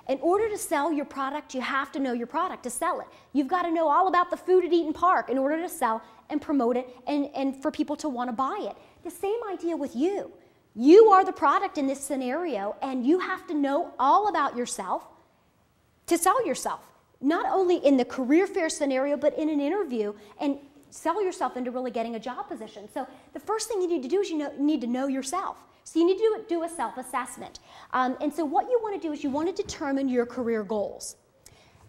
In order to sell your product, you have to know your product to sell it. You've got to know all about the food at Eaton Park in order to sell and promote it and for people to want to buy it. The same idea with you. You are the product in this scenario, and you have to know all about yourself to sell yourself. Not only in the career fair scenario, but in an interview, and sell yourself into really getting a job position. So the first thing you need to do is you need to know yourself. So you need to do a self-assessment. And so what you want to do is you want to determine your career goals.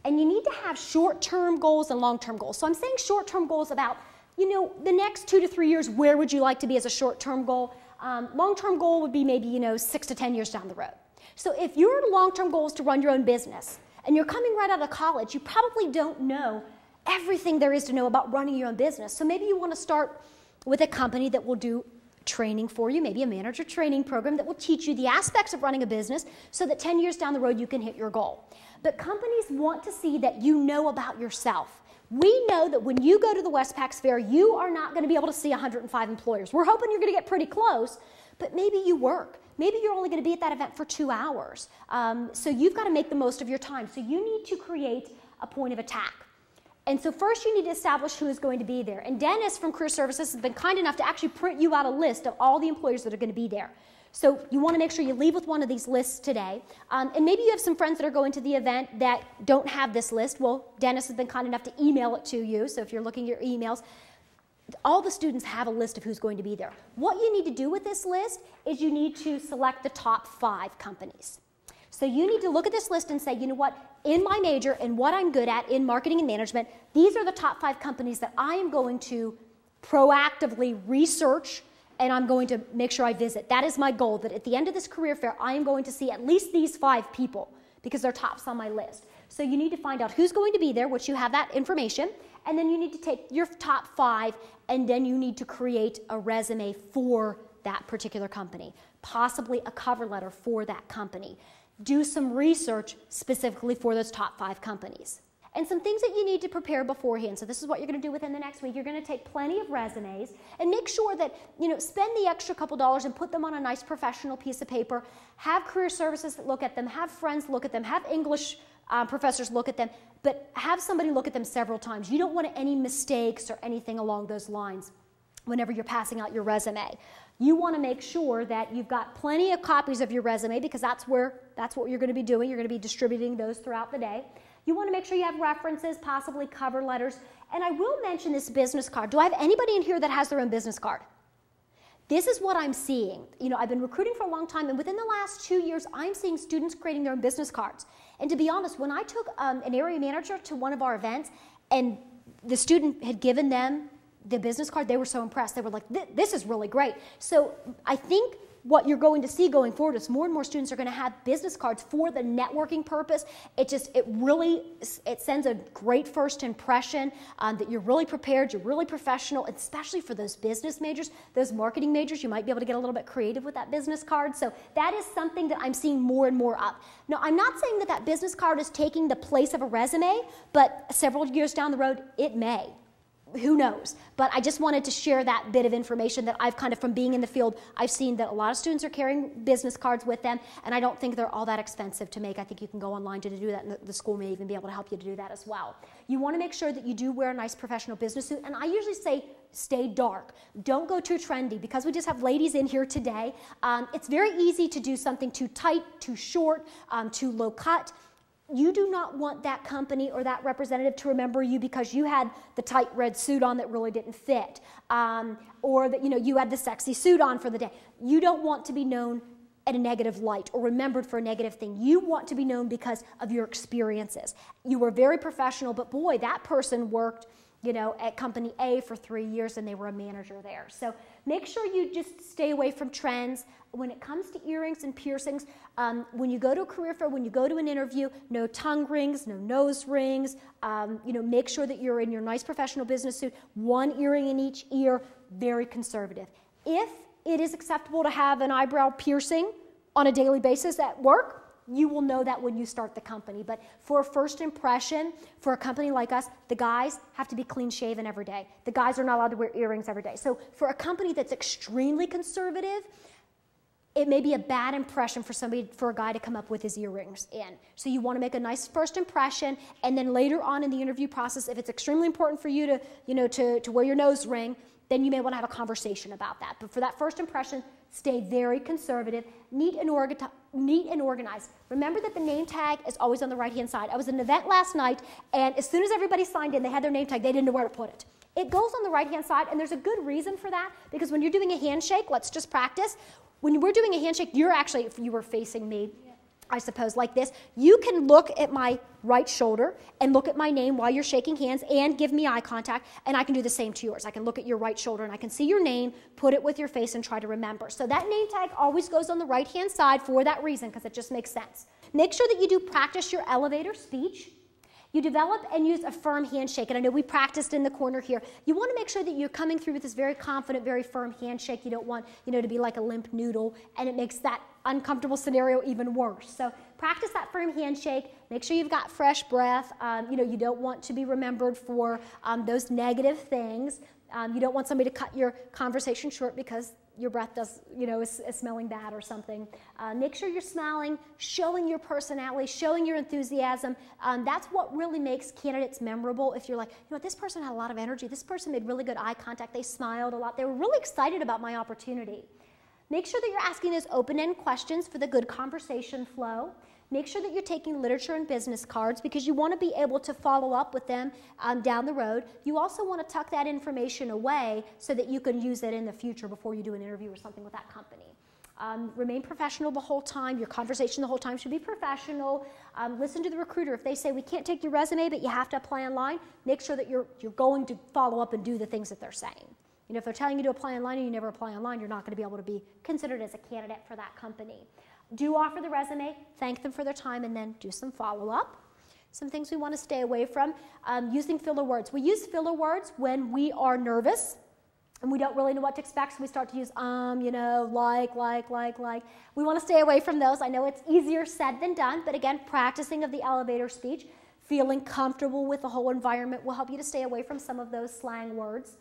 And you need to have short-term goals and long-term goals. So I'm saying short-term goals about, the next 2 to 3 years, where would you like to be as a short-term goal? Long-term goal would be maybe, 6 to 10 years down the road. So if your long-term goal is to run your own business, and you're coming right out of college, you probably don't know everything there is to know about running your own business. So maybe you want to start with a company that will do training for you, maybe a manager training program that will teach you the aspects of running a business so that 10 years down the road you can hit your goal. But companies want to see that you know about yourself. We know that when you go to the Westpac Fair, you are not going to be able to see 105 employers. We're hoping you're going to get pretty close, but maybe you work. Maybe you're only going to be at that event for 2 hours. So you've got to make the most of your time. So you need to create a point of attack. And so first you need to establish who is going to be there. And Dennis from Career Services has been kind enough to actually print you out a list of all the employers that are going to be there. So you want to make sure you leave with one of these lists today. And maybe you have some friends that are going to the event that don't have this list. Well, Dennis has been kind enough to email it to you. So if you're looking at your emails, all the students have a list of who's going to be there. What you need to do with this list is you need to select the top 5 companies. So you need to look at this list and say, you know what, in my major and what I'm good at in marketing and management, these are the top 5 companies that I am going to proactively research and I'm going to make sure I visit. That is my goal, that at the end of this career fair, I am going to see at least these 5 people because they're tops on my list. So you need to find out who's going to be there, which you have that information, and then you need to take your top 5 and then you need to create a resume for that particular company, possibly a cover letter for that company. Do some research specifically for those top 5 companies. And some things that you need to prepare beforehand. So this is what you're going to do within the next week. You're going to take plenty of resumes and make sure that, spend the extra couple dollars and put them on a nice professional piece of paper. Have Career Services look at them. Have friends look at them. Have English professors look at them. But have somebody look at them several times. You don't want any mistakes or anything along those lines whenever you're passing out your resume. You want to make sure that you've got plenty of copies of your resume because that's what you're going to be doing. You're going to be distributing those throughout the day. You want to make sure you have references, possibly cover letters. And I will mention this business card. Do I have anybody in here that has their own business card? This is what I'm seeing. I've been recruiting for a long time, and within the last 2 years, I'm seeing students creating their own business cards. And to be honest, when I took an area manager to one of our events, and the student had given them the business card, they were so impressed. They were like, this is really great. So I think what you're going to see going forward is more and more students are going to have business cards for the networking purpose. It sends a great first impression that you're really prepared, you're really professional, especially for those business majors, those marketing majors. You might be able to get a little bit creative with that business card. So that is something that I'm seeing more and more of. Now, I'm not saying that business card is taking the place of a resume, but several years down the road, it may. Who knows? But I just wanted to share that bit of information that I've from being in the field, I've seen that a lot of students are carrying business cards with them, and I don't think they're all that expensive to make. I think you can go online to do that, and the school may even be able to help you to do that as well. You want to make sure that you do wear a nice professional business suit, and I usually say stay dark. Don't go too trendy. Because we just have ladies in here today, it's very easy to do something too tight, too short, too low cut. You do not want that company or that representative to remember you because you had the tight red suit on that really didn't fit, or that you had the sexy suit on for the day. You don't want to be known at a negative light or remembered for a negative thing. You want to be known because of your experiences. You were very professional, but boy, that person worked at company A for 3 years and they were a manager there. So make sure you just stay away from trends. When it comes to earrings and piercings, when you go to a career fair, when you go to an interview, no tongue rings, no nose rings. Make sure that you're in your nice professional business suit, one earring in each ear, very conservative. If it is acceptable to have an eyebrow piercing on a daily basis at work, you will know that when you start the company. But for a first impression, for a company like us, the guys have to be clean shaven every day. The guys are not allowed to wear earrings every day. So for a company that's extremely conservative, it may be a bad impression for a guy to come up with his earrings in. So you want to make a nice first impression, and then later on in the interview process, if it's extremely important for you to wear your nose ring, then you may want to have a conversation about that. But for that first impression, stay very conservative, neat and organized. Remember that the name tag is always on the right-hand side. I was at an event last night, and as soon as everybody signed in, they had their name tag. They didn't know where to put it. It goes on the right-hand side, and there's a good reason for that, because when you're doing a handshake, let's just practice. When we're doing a handshake, you're actually, if you were facing me, I suppose, like this, you can look at my right shoulder and look at my name while you're shaking hands and give me eye contact, and I can do the same to yours. I can look at your right shoulder and I can see your name, put it with your face, and try to remember. So that name tag always goes on the right-hand side for that reason, because it just makes sense. Make sure that you do practice your elevator speech. You develop and use a firm handshake, and I know we practiced in the corner here. You want to make sure that you're coming through with this very confident, very firm handshake. You don't want, to be like a limp noodle, and it makes that uncomfortable scenario even worse. So practice that firm handshake. Make sure you've got fresh breath. You don't want to be remembered for those negative things. You don't want somebody to cut your conversation short because your breath is smelling bad or something. Make sure you're smiling, showing your personality, showing your enthusiasm. That's what really makes candidates memorable. If you're like, this person had a lot of energy, this person made really good eye contact, they smiled a lot, they were really excited about my opportunity. Make sure that you're asking those open-end questions for the good conversation flow. Make sure that you're taking literature and business cards, because you want to be able to follow up with them down the road. You also want to tuck that information away so that you can use it in the future before you do an interview or something with that company. Remain professional the whole time. Your conversation the whole time should be professional. Listen to the recruiter. If they say, we can't take your resume, but you have to apply online, make sure that you're going to follow up and do the things that they're saying. If they're telling you to apply online and you never apply online, you're not going to be able to be considered as a candidate for that company. Do offer the resume, thank them for their time, and then do some follow-up. Some things we want to stay away from, using filler words. We use filler words when we are nervous and we don't really know what to expect, so we start to use like. We want to stay away from those. I know it's easier said than done, but again, practicing of the elevator speech, feeling comfortable with the whole environment will help you to stay away from some of those slang words.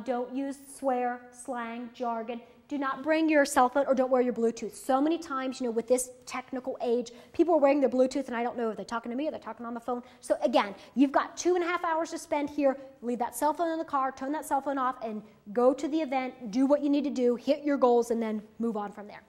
Don't use swear, slang, jargon. Do not bring your cell phone, or don't wear your Bluetooth. So many times, with this technical age, people are wearing their Bluetooth, and I don't know if they're talking to me or they're talking on the phone. So again, you've got 2.5 hours to spend here. Leave that cell phone in the car, turn that cell phone off, and go to the event, do what you need to do, hit your goals, and then move on from there.